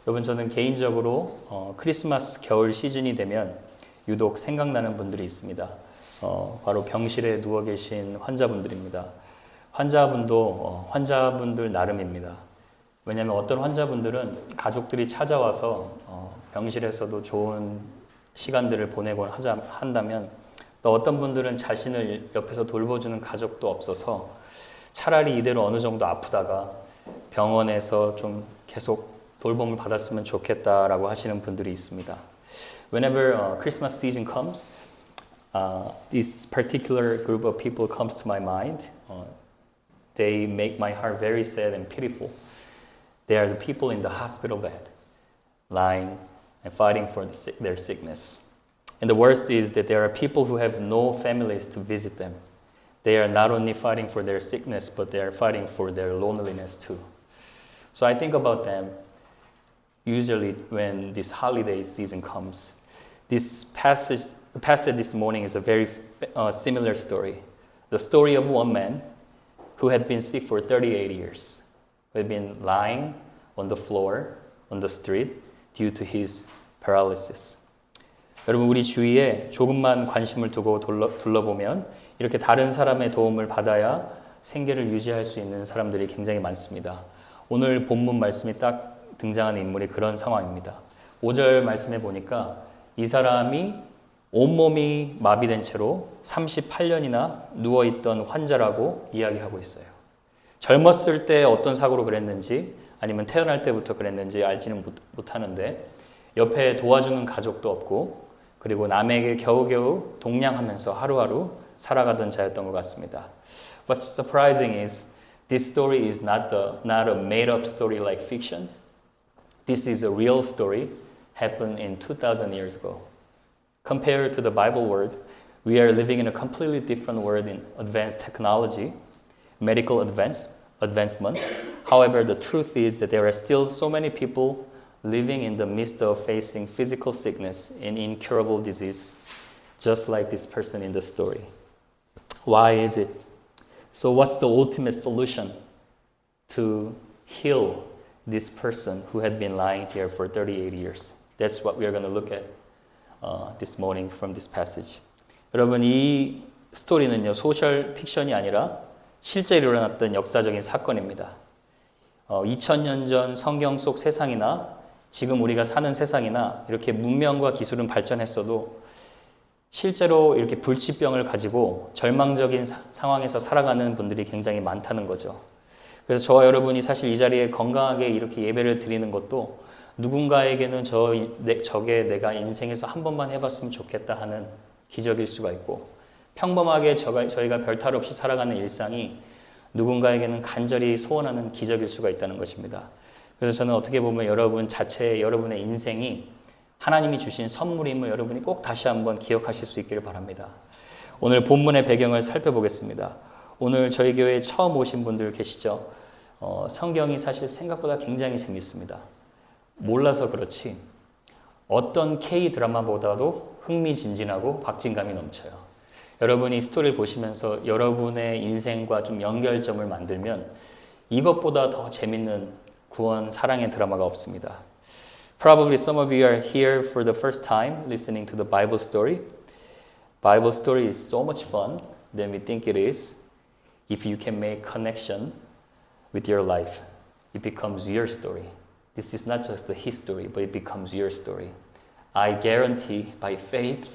여러분 저는 개인적으로 크리스마스 겨울 시즌이 되면 유독 생각나는 분들이 있습니다. 바로 병실에 누워 계신 환자분들입니다. 환자분들 나름입니다. 왜냐하면 어떤 환자분들은 가족들이 찾아와서 병실에서도 좋은 시간들을 보내곤 한다면 또 어떤 분들은 자신을 옆에서 돌보주는 가족도 없어서 차라리 이대로 어느 정도 아프다가 병원에서 좀 계속 돌봄을 받았으면 좋겠다라고 하시는 분들이 있습니다. Whenever Christmas season comes, this particular group of people comes to my mind. They make my heart very sad and pitiful. They are the people in the hospital bed, lying and fighting for their sickness. And the worst is that there are people who have no families to visit them. They are not only fighting for their sickness, but they are fighting for their loneliness too. So I think about them usually when this holiday season comes. This passage this morning is a very similar story. The story of one man who had been sick for 38 years, who had been lying on the floor, on the street, due to his paralysis. 여러분 우리 주위에 조금만 관심을 두고 둘러보면 이렇게 다른 사람의 도움을 받아야 생계를 유지할 수 있는 사람들이 굉장히 많습니다. 오늘 본문 말씀이 딱 등장하는 인물이 그런 상황입니다. 5절 말씀해 보니까 이 사람이 온몸이 마비된 채로 38년이나 누워있던 환자라고 이야기하고 있어요. 젊었을 때 어떤 사고로 그랬는지 아니면 태어날 때부터 그랬는지 알지는 못하는데 옆에 도와주는 가족도 없고 그리고 남에게 겨우겨우 동냥하면서 하루하루 살아가던 자였던 것 같습니다. What's surprising is this story is not a made-up story like fiction. This is a real story happened in 2,000 years ago. Compared to the Bible world, we are living in a completely different world in advanced technology, medical advancement. However, the truth is that there are still so many people living in the midst of facing physical sickness and incurable disease, just like this person in the story. Why is it? So what's the ultimate solution to heal this person who had been lying here for 38 years? That's what we are going to look at this morning from this passage. 여러분 이 스토리는요 소셜 픽션이 아니라 실제로 일어났던 역사적인 사건입니다. 2000년 전 성경 속 세상이나 지금 우리가 사는 세상이나 이렇게 문명과 기술은 발전했어도 실제로 이렇게 불치병을 가지고 절망적인 상황에서 살아가는 분들이 굉장히 많다는 거죠. 그래서 저와 여러분이 사실 이 자리에 건강하게 이렇게 예배를 드리는 것도 누군가에게는 저게 내가 인생에서 한 번만 해봤으면 좋겠다 하는 기적일 수가 있고 평범하게 저희가 별탈 없이 살아가는 일상이 누군가에게는 간절히 소원하는 기적일 수가 있다는 것입니다. 그래서 저는 어떻게 보면 여러분의 인생이 하나님이 주신 선물임을 여러분이 꼭 다시 한번 기억하실 수 있기를 바랍니다. 오늘 본문의 배경을 살펴보겠습니다. 오늘 저희 교회에 처음 오신 분들 계시죠? 성경이 사실 생각보다 굉장히 재밌습니다. 몰라서 그렇지 어떤 K 드라마보다도 흥미진진하고 박진감이 넘쳐요. 여러분이 스토리를 보시면서 여러분의 인생과 좀 연결점을 만들면 이것보다 더 재밌는 구원 사랑의 드라마가 없습니다. Probably some of you are here for the first time listening to the Bible story. Bible story is so much fun than we think it is. If you can make connection with your life, it becomes your story. This is not just the history, but it becomes your story. I guarantee by faith,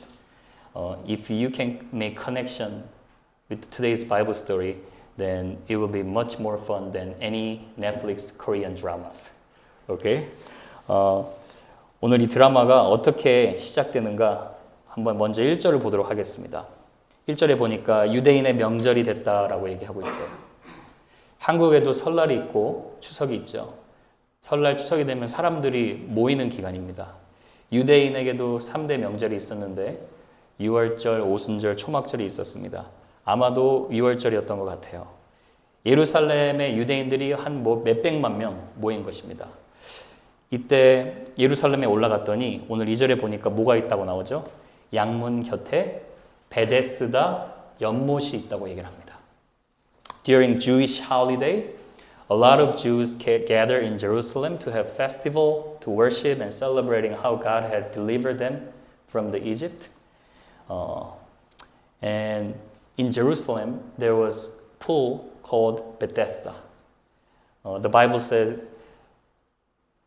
if you can make connection with today's Bible story, then it will be much more fun than any Netflix Korean dramas. Okay? 오늘 이 드라마가 어떻게 시작되는가 한번 먼저 1절을 보도록 하겠습니다. 1절에 보니까 유대인의 명절이 됐다라고 얘기하고 있어요. 한국에도 설날이 있고 추석이 있죠. 설날 추석이 되면 사람들이 모이는 기간입니다. 유대인에게도 3대 명절이 있었는데 6월절, 오순절, 초막절이 있었습니다. 아마도 6월절이었던 것 같아요. 예루살렘의 유대인들이 한 몇백만 명 모인 것입니다. 이때 예루살렘에 올라갔더니 오늘 2절에 보니까 뭐가 있다고 나오죠? 양문 곁에 베데스다 연못이 있다고 얘기를 합니다. During Jewish holiday, a lot of Jews gather in Jerusalem to have festival, to worship and celebrating how God had delivered them from the Egypt. And in Jerusalem, there was a pool called Bethesda. The Bible says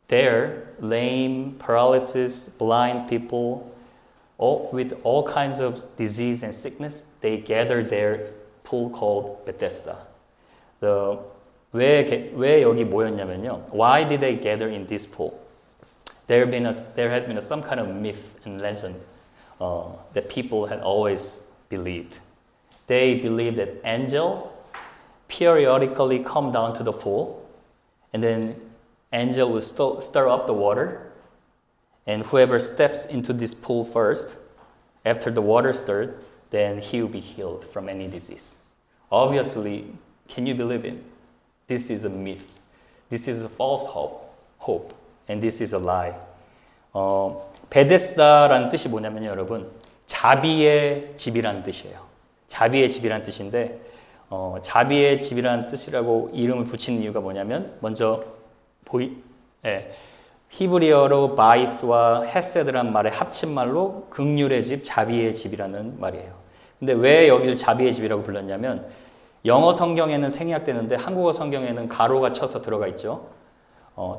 there, lame, paralysis, blind people, with all kinds of disease and sickness, they gathered there, pool called Bethesda. 왜 여기 모였냐면요. Why did they gather in this pool? There had been some kind of myth and legend that people had always believed. They believed that angel periodically come down to the pool, and then angel will stir up the water, and whoever steps into this pool first, after the water stirred, then he will be healed from any disease. Obviously, can you believe it? This is a myth. This is a false hope, and this is a lie. 베데스다라는 뜻이 뭐냐면요, 여러분, 자비의 집이라는 뜻이에요. 자비의 집이라는 뜻인데, 자비의 집이라는 뜻이라고 이름을 붙이는 이유가 뭐냐면, 먼저 히브리어로 바이스와 헤세드라는 말의 합친말로 긍휼의 집, 자비의 집이라는 말이에요. 근데 왜 여기를 자비의 집이라고 불렀냐면, 영어 성경에는 생략되는데 한국어 성경에는 가로가 쳐서 들어가 있죠.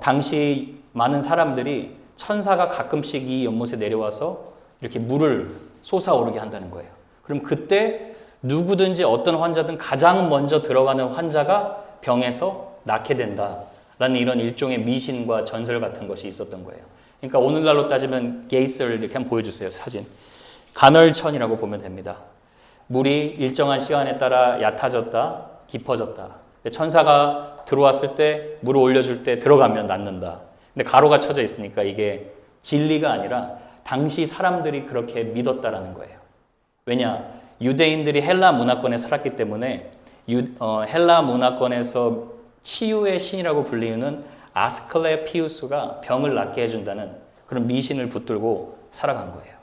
당시 많은 사람들이 천사가 가끔씩 이 연못에 내려와서 이렇게 물을 솟아오르게 한다는 거예요. 그럼 그때 누구든지 어떤 환자든 가장 먼저 들어가는 환자가 병에서 낫게 된다라는 이런 일종의 미신과 전설 같은 것이 있었던 거예요. 그러니까 오늘날로 따지면 게이스를 이렇게 한번 보여주세요. 사진. 간헐천이라고 보면 됩니다. 물이 일정한 시간에 따라 얕아졌다, 깊어졌다. 천사가 들어왔을 때 물을 올려줄 때 들어가면 낫는다. 근데 가로가 쳐져 있으니까 이게 진리가 아니라 당시 사람들이 그렇게 믿었다라는 거예요. 왜냐? 유대인들이 헬라 문화권에 살았기 때문에 헬라 문화권에서 치유의 신이라고 불리는 아스클레피우스가 병을 낫게 해준다는 그런 미신을 붙들고 살아간 거예요.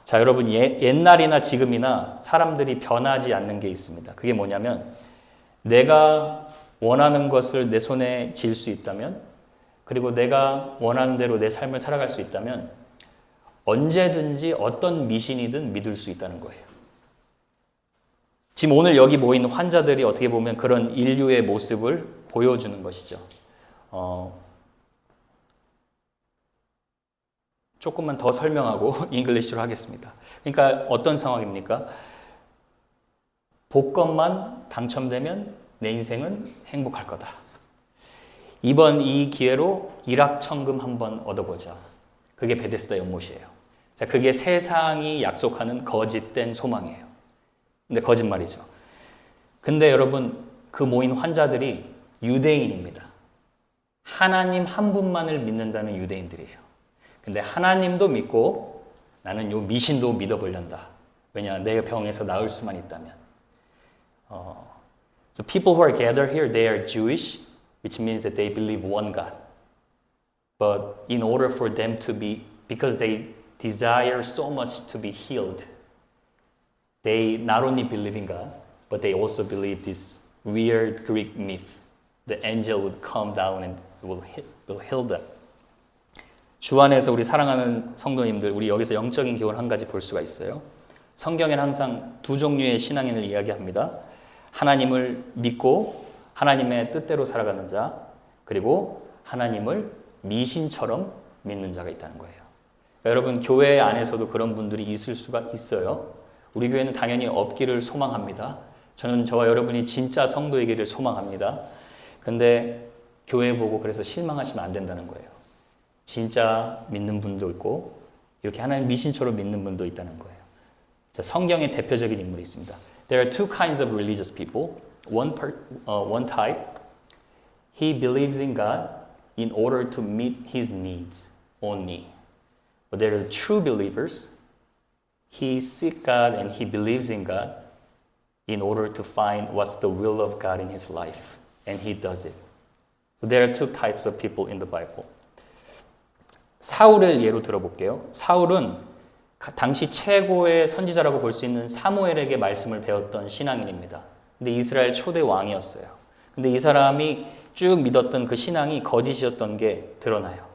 자, 여러분, 옛날이나 지금이나 사람들이 변하지 않는 게 있습니다. 그게 뭐냐면 내가 원하는 것을 내 손에 쥘 수 있다면, 그리고 내가 원하는 대로 내 삶을 살아갈 수 있다면 언제든지 어떤 미신이든 믿을 수 있다는 거예요. 지금 오늘 여기 모인 환자들이 어떻게 보면 그런 인류의 모습을 보여주는 것이죠. 조금만 더 설명하고 잉글리시로 하겠습니다. 그러니까 어떤 상황입니까? 복권만 당첨되면 내 인생은 행복할 거다. 이번 이 기회로 일확천금 한번 얻어보자. 그게 베데스다 연못이에요. 자, 그게 세상이 약속하는 거짓된 소망이에요. 근데 거짓말이죠. 근데 여러분, 그 모인 환자들이 유대인입니다. 하나님 한 분만을 믿는다는 유대인들이에요. 근데 하나님도 믿고 나는 요 미신도 믿어보련다. 왜냐? 내 병에서 나을 수만 있다면. So people who are gathered here, they are Jewish, which means that they believe one God. But in order for them to be, because they desire so much to be healed, they not only believe in God, but they also believe this weird Greek myth. The angel would come down and will heal them. 주 안에서 우리 사랑하는 성도님들, 우리 여기서 영적인 교훈 한 가지 볼 수가 있어요. 성경에는 항상 두 종류의 신앙인을 이야기합니다. 하나님을 믿고 하나님의 뜻대로 살아가는 자, 그리고 하나님을 미신처럼 믿는 자가 있다는 거예요. 그러니까 여러분, 교회 안에서도 그런 분들이 있을 수가 있어요. 우리 교회는 당연히 없기를 소망합니다. 저는 저와 여러분이 진짜 성도이기를 소망합니다. 근데 교회 보고 그래서 실망하시면 안 된다는 거예요. 진짜 믿는 분도 있고 이렇게 하나님 미신처럼 믿는 분도 있다는 거예요. 자, 성경의 대표적인 인물이 있습니다. There are two kinds of religious people. One type, he believes in God in order to meet his needs only. But there are true believers. He seeks God and he believes in God in order to find what's the will of God in his life. And he does it. So there are two types of people in the Bible. 사울을 예로 들어볼게요. 사울은 당시 최고의 선지자라고 볼 수 있는 사무엘에게 말씀을 배웠던 신앙인입니다. 근데 이스라엘 초대 왕이었어요. 근데 이 사람이 쭉 믿었던 그 신앙이 거짓이었던 게 드러나요.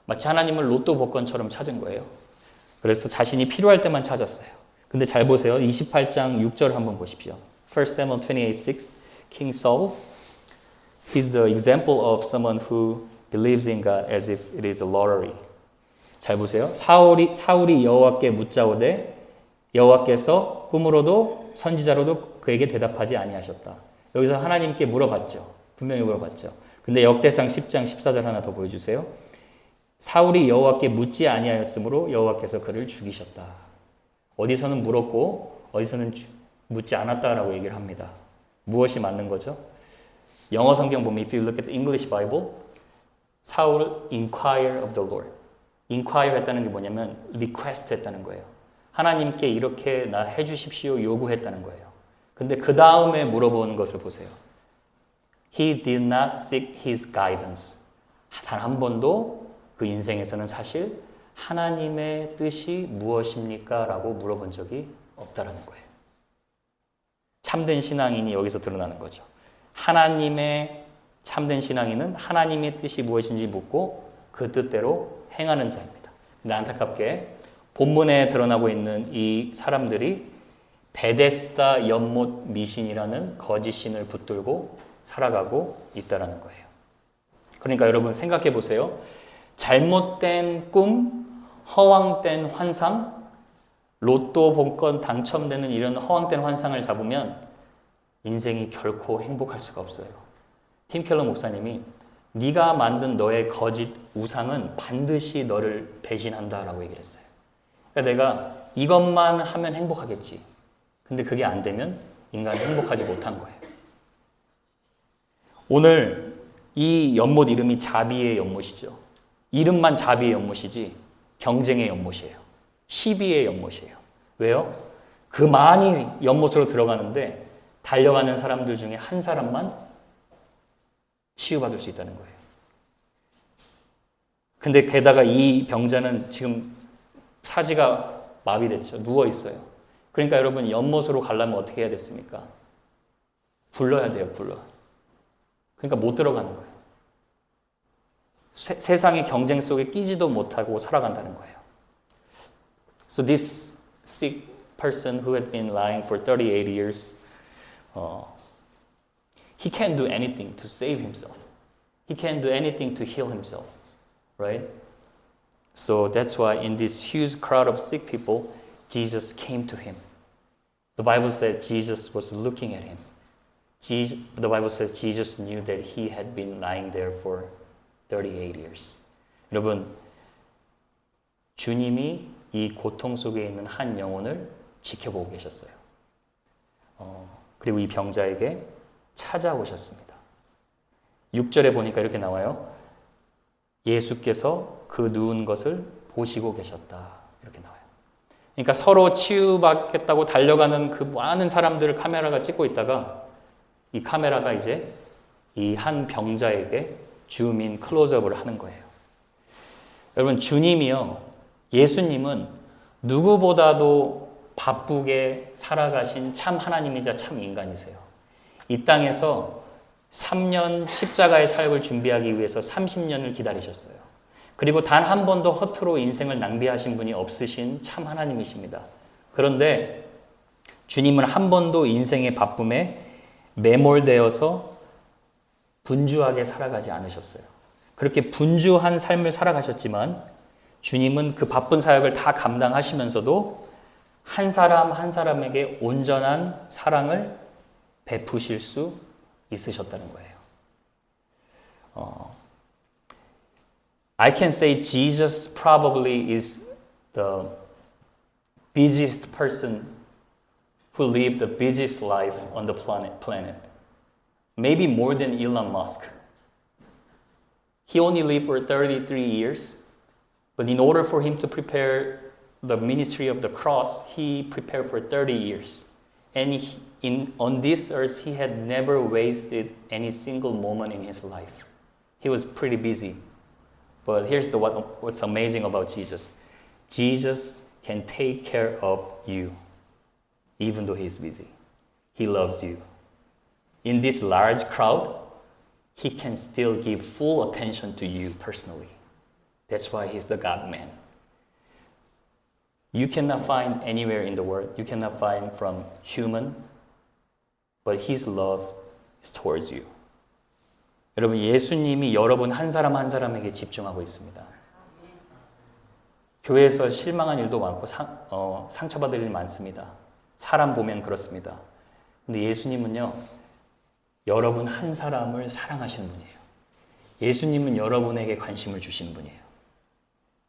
마치 하나님을 로또 복권처럼 찾은 거예요. 그래서 자신이 필요할 때만 찾았어요. 근데 잘 보세요. 28장 6절 한번 보십시오. 1 Samuel 28:6 King Saul He's the example of someone who believes in God as if it is a lottery. 잘 보세요. 사울이 여호와께 묻자오되 여호와께서 꿈으로도 선지자로도 그에게 대답하지 아니하셨다. 여기서 하나님께 물어봤죠. 분명히 물어봤죠. 근데 역대상 10장 14절 하나 더 보여주세요. 사울이 여호와께 묻지 아니하였으므로 여호와께서 그를 죽이셨다. 어디서는 물었고 어디서는 묻지 않았다라고 얘기를 합니다. 무엇이 맞는 거죠? 영어 성경 보면 if you look at the English Bible, 사울 inquire of the Lord. inquire 했다는 게 뭐냐면 request 했다는 거예요. 하나님께 이렇게 나 해주십시오 요구했다는 거예요. 근데 그 다음에 물어보는 것을 보세요. He did not seek his guidance. 단 한 번도 그 인생에서는 사실 하나님의 뜻이 무엇입니까? 라고 물어본 적이 없다라는 거예요. 참된 신앙인이 여기서 드러나는 거죠. 하나님의 참된 신앙인은 하나님의 뜻이 무엇인지 묻고 그 뜻대로 행하는 자입니다. 근데 안타깝게 본문에 드러나고 있는 이 사람들이 베데스다 연못 미신이라는 거짓 신을 붙들고 살아가고 있다는 거예요. 그러니까 여러분 생각해 보세요. 잘못된 꿈, 허황된 환상, 로또 복권 당첨되는 이런 허황된 환상을 잡으면 인생이 결코 행복할 수가 없어요. 팀 켈러 목사님이 네가 만든 너의 거짓 우상은 반드시 너를 배신한다라고 얘기를 했어요. 그러니까 내가 이것만 하면 행복하겠지. 근데 그게 안 되면 인간은 행복하지 못한 거예요. 오늘 이 연못 이름이 자비의 연못이죠. 이름만 자비의 연못이지 경쟁의 연못이에요. 시비의 연못이에요. 왜요? 그 많이 연못으로 들어가는데 달려가는 사람들 중에 한 사람만 치유받을 수 있다는 거예요. 근데 게다가 이 병자는 지금 사지가 마비됐죠. 누워있어요. 그러니까 여러분 연못으로 가려면 어떻게 해야 됐습니까? 굴러야 돼요. 굴러. 그러니까 못 들어가는 거예요. 세상의 경쟁 속에 끼지도 못하고 살아간다는 거예요. So this sick person who had been lying for 38 years, he can't do anything to save himself. He can't do anything to heal himself, right? So that's why in this huge crowd of sick people, Jesus came to him. The Bible says Jesus was looking at him. The Bible says Jesus knew that he had been lying there for 38 years. 여러분, 주님이 이 고통 속에 있는 한 영혼을 지켜보고 계셨어요. 그리고 이 병자에게 찾아오셨습니다. 6절에 보니까 이렇게 나와요. 예수께서 그 누운 것을 보시고 계셨다. 이렇게 나와요. 그러니까 서로 치유받겠다고 달려가는 그 많은 사람들을 카메라가 찍고 있다가 이 카메라가 이제 이 한 병자에게 줌인 클로즈업을 하는 거예요. 여러분 주님이요. 예수님은 누구보다도 바쁘게 살아가신 참 하나님이자 참 인간이세요. 이 땅에서 3년 십자가의 사역을 준비하기 위해서 30년을 기다리셨어요. 그리고 단 한 번도 허투루 인생을 낭비하신 분이 없으신 참 하나님이십니다. 그런데 주님은 한 번도 인생의 바쁨에 매몰되어서 분주하게 살아가지 않으셨어요. 그렇게 분주한 삶을 살아가셨지만 주님은 그 바쁜 사역을 다 감당하시면서도 한 사람 한 사람에게 온전한 사랑을 베푸실 수 있으셨다는 거예요. I can say Jesus probably is the busiest person who lived the busiest life on the planet. Maybe more than Elon Musk. He only lived for 33 years, but in order for him to prepare the ministry of the cross, he prepared for 30 years. And on this earth, he had never wasted any single moment in his life. He was pretty busy. But here's what's amazing about Jesus. Jesus can take care of you, even though he's busy. He loves you. in this large crowd, he can still give full attention to you personally. That's why he's the God-man. You cannot find anywhere in the world, you cannot find from human, but his love is towards you. 여러분, 예수님이 여러분 한 사람 한 사람에게 집중하고 있습니다. 교회에서 실망한 일도 많고 상처받을 일 많습니다. 사람 보면 그렇습니다. 근데 예수님은요, 여러분 한 사람을 사랑하시는 분이에요. 예수님은 여러분에게 관심을 주시는 분이에요.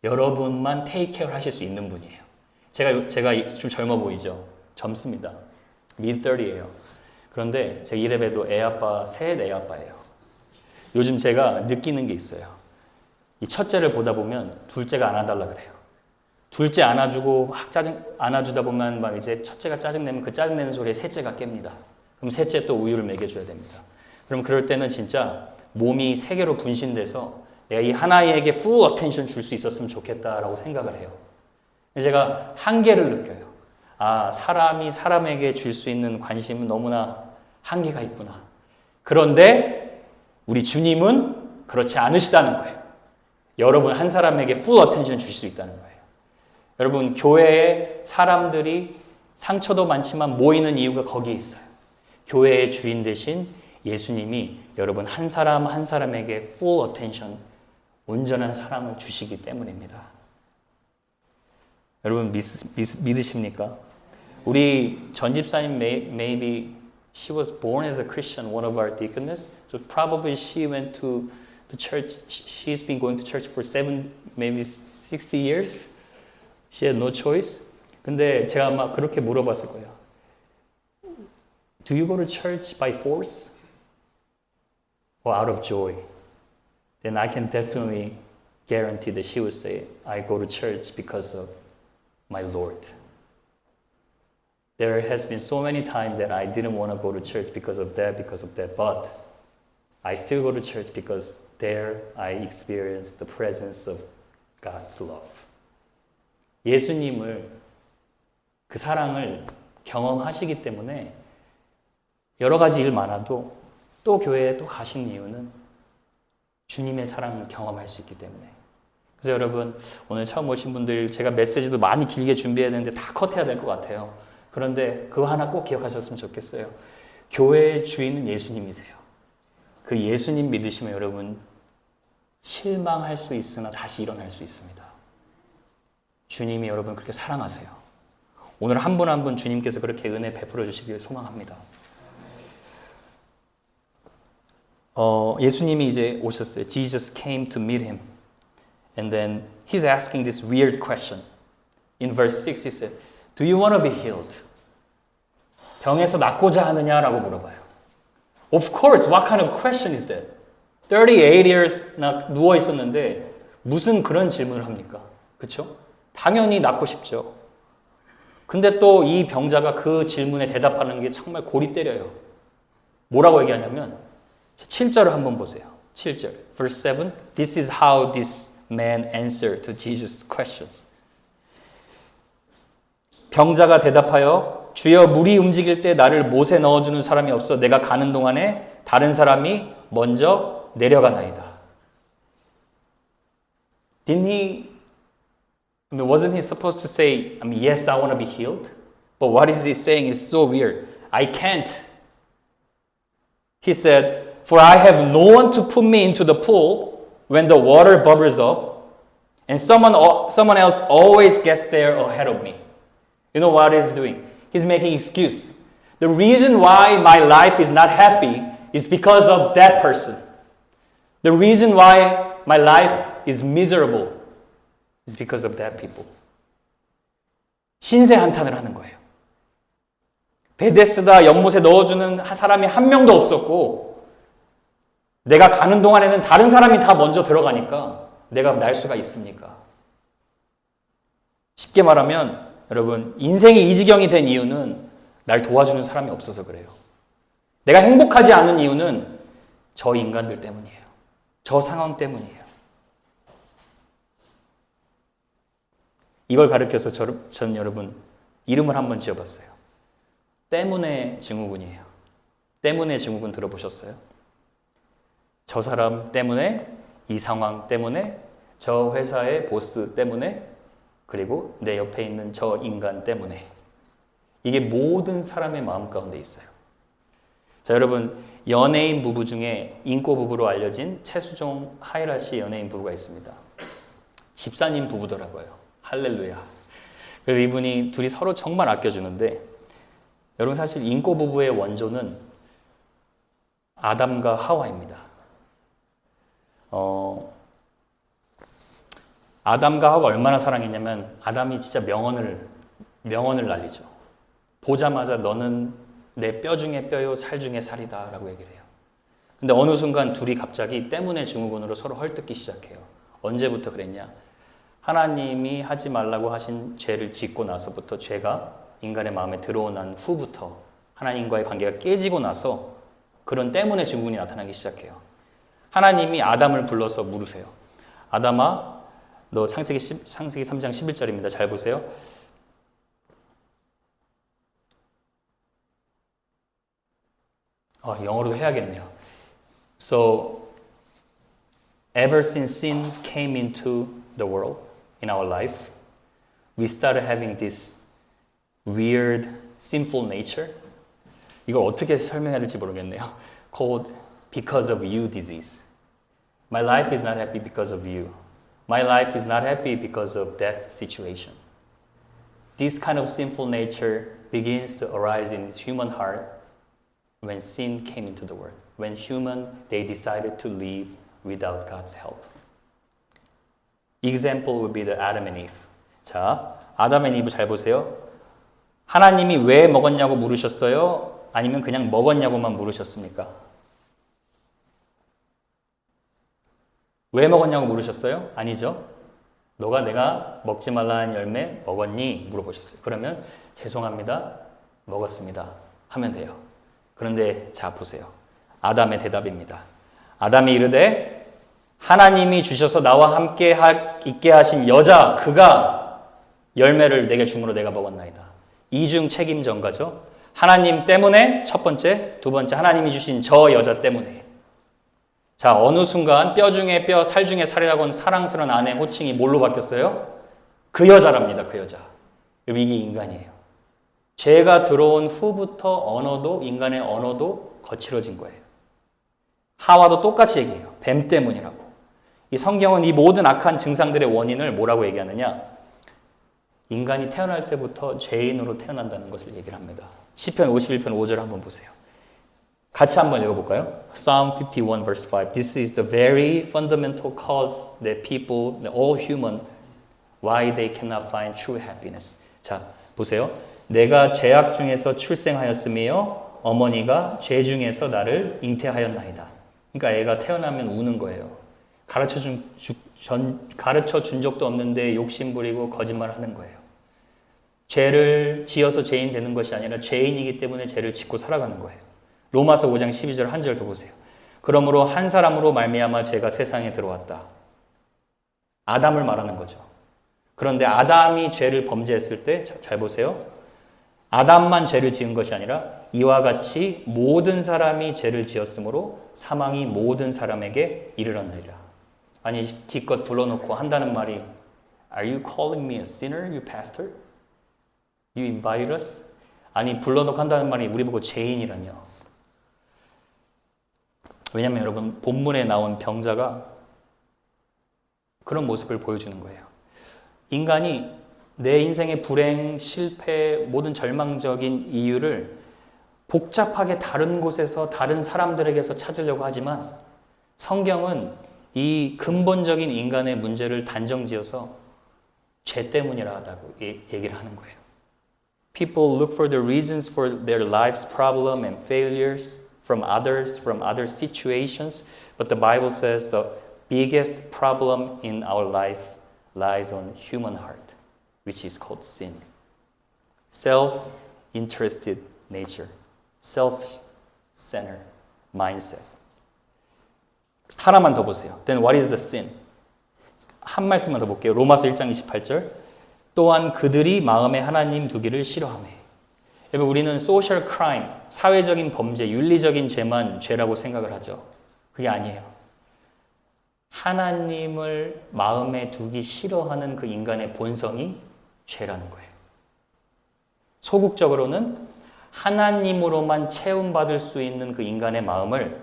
여러분만 테이크 케어 하실 수 있는 분이에요. 제가 좀 젊어 보이죠? 젊습니다. mid-30예요. 그런데 제 이래봬도 셋 애 아빠예요. 요즘 제가 느끼는 게 있어요. 이 첫째를 보다 보면 둘째가 안아달라 그래요. 둘째 안아주고 막 안아주다 보면 막 이제 첫째가 짜증내면 그 짜증내는 소리에 셋째가 깹니다. 그럼 셋째 또 우유를 먹여줘야 됩니다. 그럼 그럴 때는 진짜 몸이 세 개로 분신돼서 내가 이 하나에게 full attention 줄 수 있었으면 좋겠다라고 생각을 해요. 제가 한계를 느껴요. 아, 사람이 사람에게 줄 수 있는 관심은 너무나 한계가 있구나. 그런데 우리 주님은 그렇지 않으시다는 거예요. 여러분 한 사람에게 full attention 줄 수 있다는 거예요. 여러분, 교회에 사람들이 상처도 많지만 모이는 이유가 거기에 있어요. 교회의 주인 대신 예수님이 여러분 한 사람 한 사람에게 full attention, 온전한 사랑을 주시기 때문입니다. 여러분 믿으십니까? 우리 전 집사님 maybe she was born as a Christian, one of our deaconess, so probably she went to the church. She's been going to church for maybe 60 years. She had no choice. 근데 제가 아마 그렇게 물어봤을 거예요. Do you go to church by force or out of joy? Then I can definitely guarantee that she would say, I go to church because of my Lord. There has been so many times that I didn't want to go to church because of that, but I still go to church because there I experience the presence of God's love. 예수님을, 그 사랑을 경험하시기 때문에 여러 가지 일 많아도 또 교회에 또 가시는 이유는 주님의 사랑을 경험할 수 있기 때문에. 그래서 여러분, 오늘 처음 오신 분들 제가 메시지도 많이 길게 준비해야 되는데 다 컷해야 될 것 같아요. 그런데 그거 하나 꼭 기억하셨으면 좋겠어요. 교회의 주인은 예수님이세요. 그 예수님 믿으시면 여러분 실망할 수 있으나 다시 일어날 수 있습니다. 주님이 여러분 그렇게 사랑하세요. 오늘 한 분 한 분 주님께서 그렇게 은혜 베풀어 주시길 소망합니다. 예수님이 이제 오셨어요. Jesus came to meet him. And then he's asking this weird question. In verse 6 he said, Do you want to be healed? 병에서 낫고자 하느냐라고 물어봐요. Of course, what kind of question is that? 38 years 누워 있었는데 무슨 그런 질문을 합니까? 그렇죠? 당연히 낫고 싶죠. 근데 또 이 병자가 그 질문에 대답하는 게 정말 골이 때려요. 뭐라고 얘기하냐면 7절을 한번 보세요. 7절. Verse 7. This is how this man answered to Jesus' questions. 병자가 대답하여 주여 물이 움직일 때 나를 못에 넣어주는 사람이 없어 내가 가는 동안에 다른 사람이 먼저 내려가나이다. Wasn't he supposed to say, yes, I want to be healed? But what is he saying is so weird. I can't. He said, for I have no one to put me into the pool when the water bubbles up, and someone else always gets there ahead of me. You know what he's doing? He's making excuse. The reason why my life is not happy is because of that person. The reason why my life is miserable is because of that people. 신세 한탄을 하는 거예요. 베데스다 연못에 넣어주는 사람이 한 명도 없었고 내가 가는 동안에는 다른 사람이 다 먼저 들어가니까 내가 날 수가 있습니까? 쉽게 말하면 여러분 인생이 이 지경이 된 이유는 날 도와주는 사람이 없어서 그래요. 내가 행복하지 않은 이유는 저 인간들 때문이에요. 저 상황 때문이에요. 이걸 가르쳐서 저는 여러분 이름을 한번 지어봤어요. 때문에 증후군이에요. 때문에 증후군 들어보셨어요? 저 사람 때문에, 이 상황 때문에, 저 회사의 보스 때문에, 그리고 내 옆에 있는 저 인간 때문에. 이게 모든 사람의 마음 가운데 있어요. 자, 여러분, 연예인 부부 중에 인꼬 부부로 알려진 최수종, 하이라 씨 연예인 부부가 있습니다. 집사님 부부더라고요. 할렐루야. 그래서 이분이 둘이 서로 정말 아껴주는데, 여러분 사실 인꼬 부부의 원조는 아담과 하와입니다. 아담과 하와가 얼마나 사랑했냐면 아담이 진짜 명언을 날리죠. 보자마자 너는 내 뼈 중에 뼈요 살 중에 살이다 라고 얘기를 해요. 근데 어느 순간 둘이 갑자기 때문에 증후군으로 서로 헐뜯기 시작해요. 언제부터 그랬냐? 하나님이 하지 말라고 하신 죄를 짓고 나서부터 죄가 인간의 마음에 들어온 후부터 하나님과의 관계가 깨지고 나서 그런 때문에 증후군이 나타나기 시작해요. 하나님이 아담을 불러서 물으세요. 아담아, 너 창세기 3장 11절입니다. 잘 보세요. 영어로도 해야겠네요. So, ever since sin came into the world, in our life, we started having this weird, sinful nature. 이걸 어떻게 설명해야 될지 모르겠네요. Called because of you disease. My life is not happy because of you. My life is not happy because of that situation. This kind of sinful nature begins to arise in the human heart when sin came into the world. When they decided to live without God's help. Example would be the Adam and Eve. 자, 아담 앤 이브 잘 보세요. 하나님이 왜 먹었냐고 물으셨어요? 아니면 그냥 먹었냐고만 물으셨습니까? 왜 먹었냐고 물으셨어요? 아니죠. 너가 내가 먹지 말라는 열매 먹었니? 물어보셨어요. 그러면 죄송합니다. 먹었습니다. 하면 돼요. 그런데 자 보세요. 아담의 대답입니다. 아담이 이르되 하나님이 주셔서 나와 함께 있게 하신 여자 그가 열매를 내게 주므로 내가 먹었나이다. 이중 책임 전가죠. 하나님 때문에 첫 번째, 두 번째 하나님이 주신 저 여자 때문에. 자, 어느 순간 뼈 중에 뼈, 살 중에 살이라고 하는 사랑스러운 아내 호칭이 뭘로 바뀌었어요? 그 여자랍니다. 그 여자. 이게 인간이에요. 죄가 들어온 후부터 인간의 언어도 거칠어진 거예요. 하와도 똑같이 얘기해요. 뱀 때문이라고. 이 성경은 이 모든 악한 증상들의 원인을 뭐라고 얘기하느냐? 인간이 태어날 때부터 죄인으로 태어난다는 것을 얘기를 합니다. 시편 51편 5절 한번 보세요. 같이 한번 읽어볼까요? Psalm 51 verse 5. This is the very fundamental cause that people, all human, why they cannot find true happiness. 자, 보세요. 내가 죄악 중에서 출생하였으며 어머니가 죄 중에서 나를 잉태하였나이다. 그러니까 애가 태어나면 우는 거예요. 가르쳐 준 적도 없는데 욕심 부리고 거짓말 하는 거예요. 죄를 지어서 죄인 되는 것이 아니라 죄인이기 때문에 죄를 짓고 살아가는 거예요. 로마서 5장 12절 한 절 더 보세요. 그러므로 한 사람으로 말미암아 죄가 세상에 들어왔다. 아담을 말하는 거죠. 그런데 아담이 죄를 범죄했을 때 잘 보세요. 아담만 죄를 지은 것이 아니라 이와 같이 모든 사람이 죄를 지었으므로 사망이 모든 사람에게 이르렀느니라. 아니 기껏 불러놓고 한다는 말이 Are you calling me a sinner, you pastor? You invited us? 아니 불러놓고 한다는 말이 우리 보고 죄인이라뇨. 왜냐하면 여러분 본문에 나온 병자가 그런 모습을 보여주는 거예요. 인간이 내 인생의 불행, 실패, 모든 절망적인 이유를 복잡하게 다른 곳에서 다른 사람들에게서 찾으려고 하지만 성경은 이 근본적인 인간의 문제를 단정지어서 죄 때문이라고 얘기를 하는 거예요. People look for the reasons for their life's problem and failures from others, from other situations, but the Bible says the biggest problem in our life lies on human heart, which is called sin. Self-interested nature, self-centered mindset. 하나만 더 보세요. Then what is the sin? 한 말씀만 더 볼게요. 로마서 1장 28절. 또한 그들이 마음에 하나님 두기를 싫어하매. 여러분, 우리는 소셜 크라임, 사회적인 범죄, 윤리적인 죄만 죄라고 생각을 하죠. 그게 아니에요. 하나님을 마음에 두기 싫어하는 그 인간의 본성이 죄라는 거예요. 소극적으로는 하나님으로만 채움받을 수 있는 그 인간의 마음을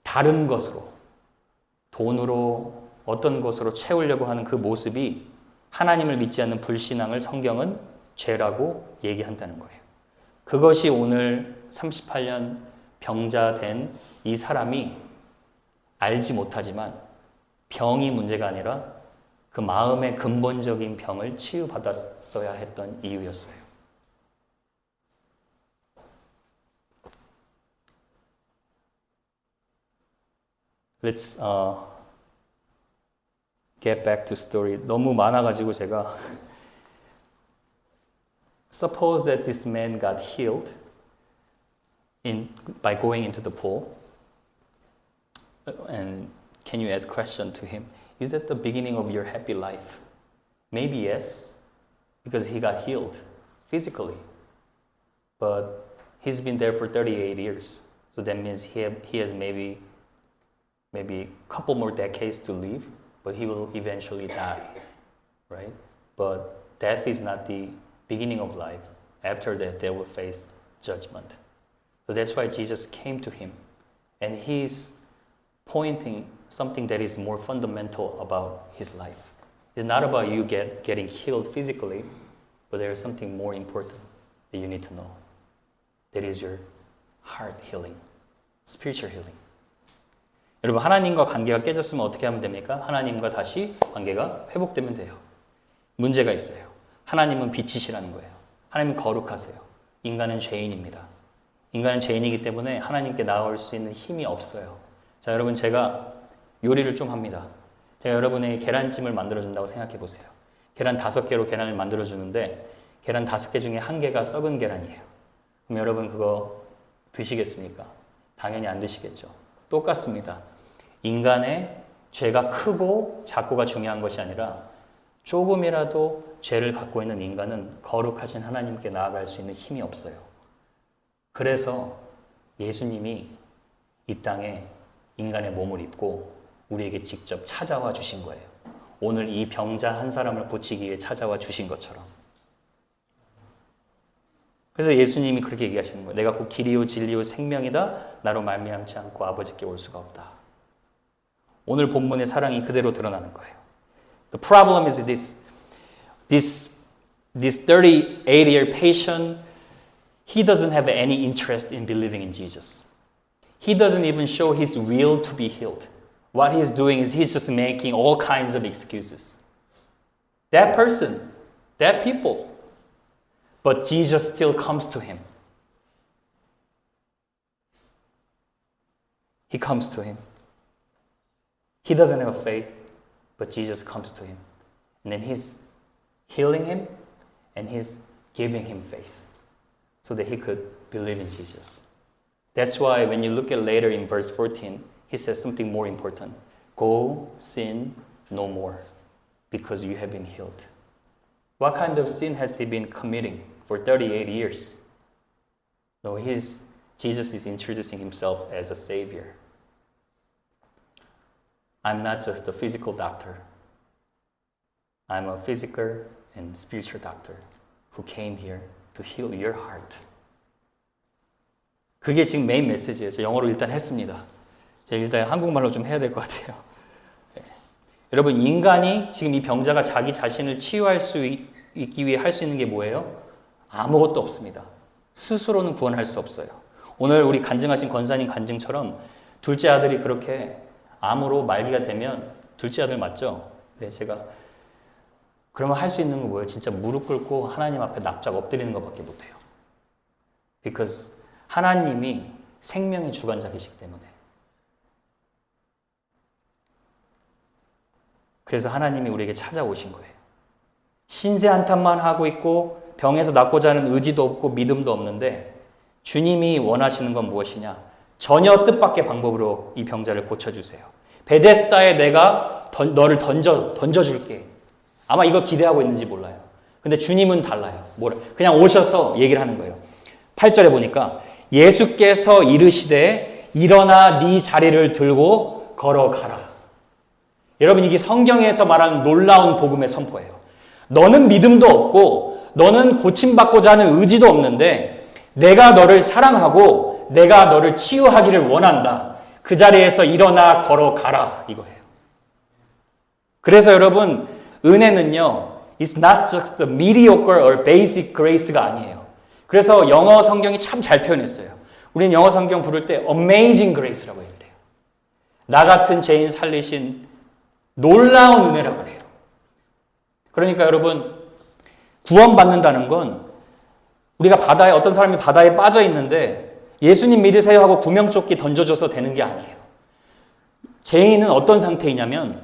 다른 것으로, 돈으로, 어떤 것으로 채우려고 하는 그 모습이 하나님을 믿지 않는 불신앙을 성경은 죄라고 얘기한다는 거예요. 그것이 오늘 38년 병자된 이 사람이 알지 못하지만 병이 문제가 아니라 그 마음의 근본적인 병을 치유받았어야 했던 이유였어요. Let's get back to story. 너무 많아가지고 제가 Suppose that this man got healed by going into the pool. And can you ask a question to him? Is that the beginning of your happy life? Maybe yes, because he got healed physically. But he's been there for 38 years. So that means he has maybe a couple more decades to live, but he will eventually die, right? But death is not the beginning of life. After that, they will face judgment. So that's why Jesus came to him. And he's pointing something that is more fundamental about his life. It's not about you getting healed physically, but there is something more important that you need to know. That is your heart healing, spiritual healing. 여러분, 하나님과 관계가 깨졌으면 어떻게 하면 됩니까? 하나님과 다시 관계가 회복되면 돼요. 문제가 있어요. 하나님은 빛이시라는 거예요. 하나님은 거룩하세요. 인간은 죄인입니다. 인간은 죄인이기 때문에 하나님께 나아올 수 있는 힘이 없어요. 자, 여러분, 제가 요리를 좀 합니다. 제가 여러분에게 계란찜을 만들어준다고 생각해 보세요. 계란 5개로 계란을 만들어주는데 계란 5개 중에 1개가 썩은 계란이에요. 그럼 여러분 그거 드시겠습니까? 당연히 안 드시겠죠. 똑같습니다. 인간의 죄가 크고 작고가 중요한 것이 아니라 조금이라도 죄를 갖고 있는 인간은 거룩하신 하나님께 나아갈 수 있는 힘이 없어요. 그래서 예수님이 이 땅에 인간의 몸을 입고 우리에게 직접 찾아와 주신 거예요. 오늘 이 병자 한 사람을 고치기 위해 찾아와 주신 것처럼. 그래서 예수님이 그렇게 얘기하시는 거예요. 내가 곧 길이요 진리요 생명이다. 나로 말미암지 않고 아버지께 올 수가 없다. 오늘 본문의 사랑이 그대로 드러나는 거예요. The problem is this 38-year patient, he doesn't have any interest in believing in Jesus. He doesn't even show his will to be healed. What he's doing is he's just making all kinds of excuses. That person, that people, but Jesus still comes to him. He comes to him. He doesn't have faith, but Jesus comes to him. And then he's healing him and he's giving him faith so that he could believe in Jesus. That's why when you look at later in verse 14, he says something more important. Go sin no more because you have been healed. What kind of sin has he been committing for 38 years? No, Jesus is introducing himself as a savior. I'm not just a physical doctor. I'm a physical and spiritual doctor who came here to heal your heart. 그게 지금 메인 메시지예요. 저 영어로 일단 했습니다. 제가 일단 한국말로 좀 해야 될 것 같아요. 네. 여러분, 인간이 지금 이 병자가 자기 자신을 치유할 수 있기 위해 할 수 있는 게 뭐예요? 아무것도 없습니다. 스스로는 구원할 수 없어요. 오늘 우리 간증하신 권사님 간증처럼 둘째 아들이 그렇게 암으로 말기가 되면, 둘째 아들 맞죠? 네, 제가 그러면 할 수 있는 거 뭐예요? 진짜 무릎 꿇고 하나님 앞에 납작 엎드리는 것밖에 못해요. Because 하나님이 생명의 주관자이시기 때문에. 그래서 하나님이 우리에게 찾아오신 거예요. 신세 한탄만 하고 있고 병에서 낫고자 하는 의지도 없고 믿음도 없는데 주님이 원하시는 건 무엇이냐? 전혀 뜻밖의 방법으로 이 병자를 고쳐주세요. 베데스다에 내가 너를 던져줄게. 아마 이거 기대하고 있는지 몰라요. 근데 주님은 달라요. 그냥 오셔서 얘기를 하는 거예요. 8절에 보니까 예수께서 이르시되 일어나 네 자리를 들고 걸어가라. 여러분, 이게 성경에서 말하는 놀라운 복음의 선포예요. 너는 믿음도 없고 너는 고침받고자 하는 의지도 없는데 내가 너를 사랑하고 내가 너를 치유하기를 원한다. 그 자리에서 일어나 걸어가라 이거예요. 그래서 여러분, 은혜는요, it's not just a mediocre or basic grace가 아니에요. 그래서 영어 성경이 참 잘 표현했어요. 우리는 영어 성경 부를 때 amazing grace라고 얘기를 해요. 나 같은 죄인 살리신 놀라운 은혜라고 그래요. 그러니까 여러분, 구원받는다는 건 우리가 바다에, 어떤 사람이 바다에 빠져 있는데 예수님 믿으세요 하고 구명조끼 던져줘서 되는 게 아니에요. 죄인은 어떤 상태이냐면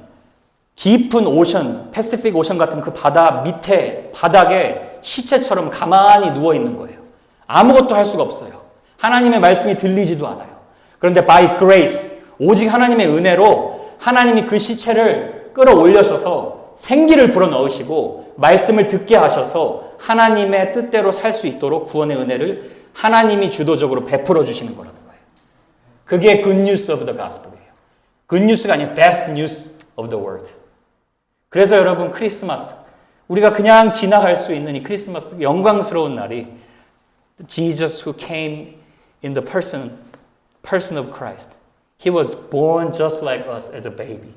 깊은 오션, 패시픽 오션 같은 그 바다 밑에 바닥에 시체처럼 가만히 누워 있는 거예요. 아무것도 할 수가 없어요. 하나님의 말씀이 들리지도 않아요. 그런데 by grace, 오직 하나님의 은혜로 하나님이 그 시체를 끌어올려셔서 생기를 불어넣으시고 말씀을 듣게 하셔서 하나님의 뜻대로 살 수 있도록 구원의 은혜를 하나님이 주도적으로 베풀어 주시는 거라는 거예요. 그게 good news of the gospel이에요. good news가 아니라 best news of the world. 그래서 여러분, 크리스마스, 우리가 그냥 지나갈 수 있는 이 크리스마스 영광스러운 날이 Jesus who came in the person of Christ. He was born just like us as a baby.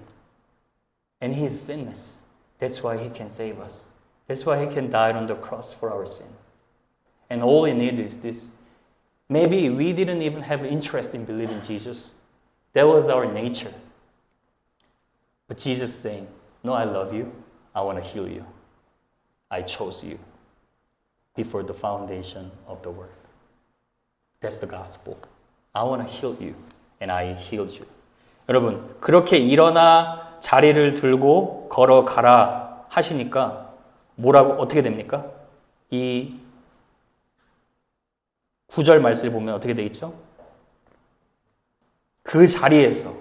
And he is sinless. That's why he can save us. That's why he can die on the cross for our sin. And all we need is this. Maybe we didn't even have interest in believing Jesus. That was our nature. But Jesus saying, no, I love you. I want to heal you. I chose you before the foundation of the world. That's the gospel. I want to heal you. And I healed you. 여러분, 그렇게 일어나 자리를 들고 걸어가라 하시니까 뭐라고, 어떻게 됩니까? 이 9절 말씀을 보면 어떻게 되겠죠? 그 자리에서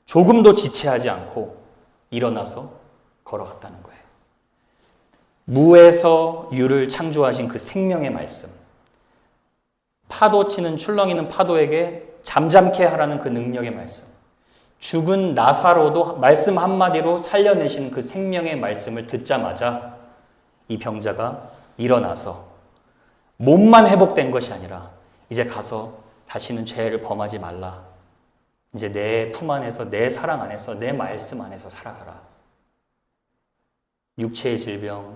조금도 지체하지 않고 일어나서 걸어갔다는 거예요. 무에서 유를 창조하신 그 생명의 말씀, 파도 치는 출렁이는 파도에게 잠잠케 하라는 그 능력의 말씀, 죽은 나사로도 말씀 한마디로 살려내시는 그 생명의 말씀을 듣자마자 이 병자가 일어나서 몸만 회복된 것이 아니라 이제 가서 다시는 죄를 범하지 말라. 이제 내 품 안에서, 내 사랑 안에서, 내 말씀 안에서 살아가라. 육체의 질병,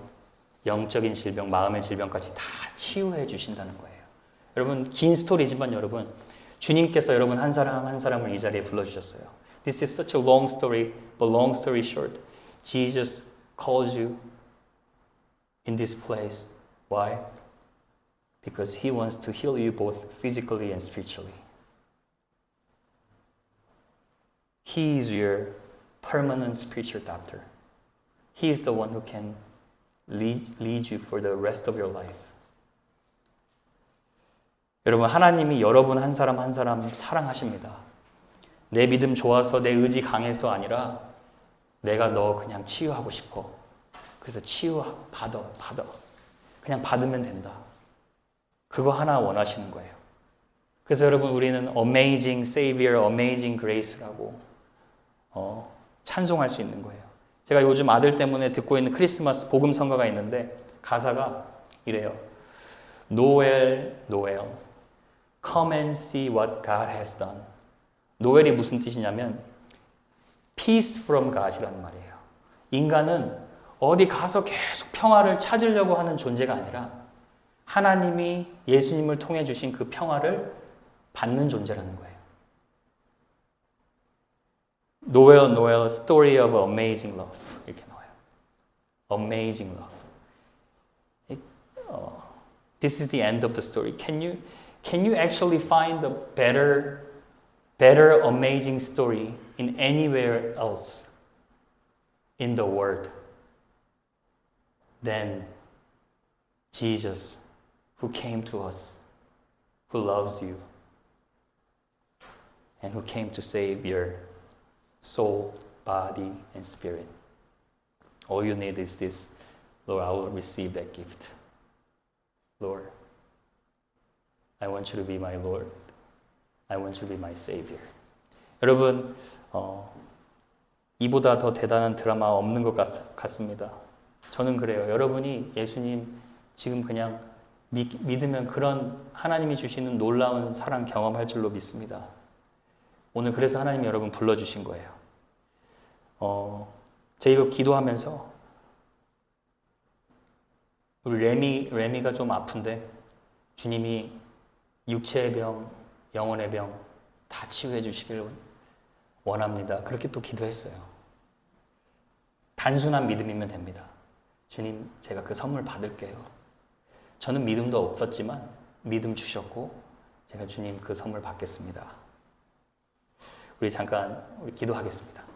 영적인 질병, 마음의 질병까지 다 치유해 주신다는 거예요. 여러분, 긴 스토리지만 여러분, 주님께서 여러분 한 사람 한 사람을 이 자리에 불러주셨어요. This is such a long story, but long story short, Jesus calls you in this place. Why? Because He wants to heal you both physically and spiritually. He is your permanent spiritual doctor. He is the one who can lead you for the rest of your life. 여러분, 하나님이 여러분 한 사람 한 사람 사랑하십니다. 내 믿음 좋아서, 내 의지 강해서 아니라 내가 너 그냥 치유하고 싶어. 그래서 치유 받아. 그냥 받으면 된다. 그거 하나 원하시는 거예요. 그래서 여러분, 우리는 Amazing Savior, Amazing Grace라고 찬송할 수 있는 거예요. 제가 요즘 아들 때문에 듣고 있는 크리스마스 복음 성가가 있는데 가사가 이래요. Noel, Noel, come and see what God has done. 노엘이 무슨 뜻이냐면 peace from God이라는 말이에요. 인간은 어디 가서 계속 평화를 찾으려고 하는 존재가 아니라 하나님이 예수님을 통해 주신 그 평화를 받는 존재라는 거예요. Noel, Noel, story of amazing love. 이렇게 나와요. Amazing love. This is the end of the story. Can you actually find a better amazing story in anywhere else in the world than Jesus who came to us, who loves you, and who came to save your soul, body, and spirit. All you need is this. Lord, I will receive that gift. Lord. I want you to be my Lord. I want you to be my Savior. 여러분, 이보다 더 대단한 드라마 없는 것 같습니다. 저는 그래요. 여러분이 예수님 지금 그냥 믿으면 그런 하나님이 주시는 놀라운 사랑 경험할 줄로 믿습니다. 오늘 그래서 하나님이 여러분 불러주신 거예요. 제가 이거 기도하면서 우리 레미가 좀 아픈데 주님이 육체의 병, 영혼의 병 다 치유해 주시길 원합니다. 그렇게 또 기도했어요. 단순한 믿음이면 됩니다. 주님, 제가 그 선물 받을게요. 저는 믿음도 없었지만 믿음 주셨고 제가 주님 그 선물 받겠습니다. 우리 잠깐 기도하겠습니다.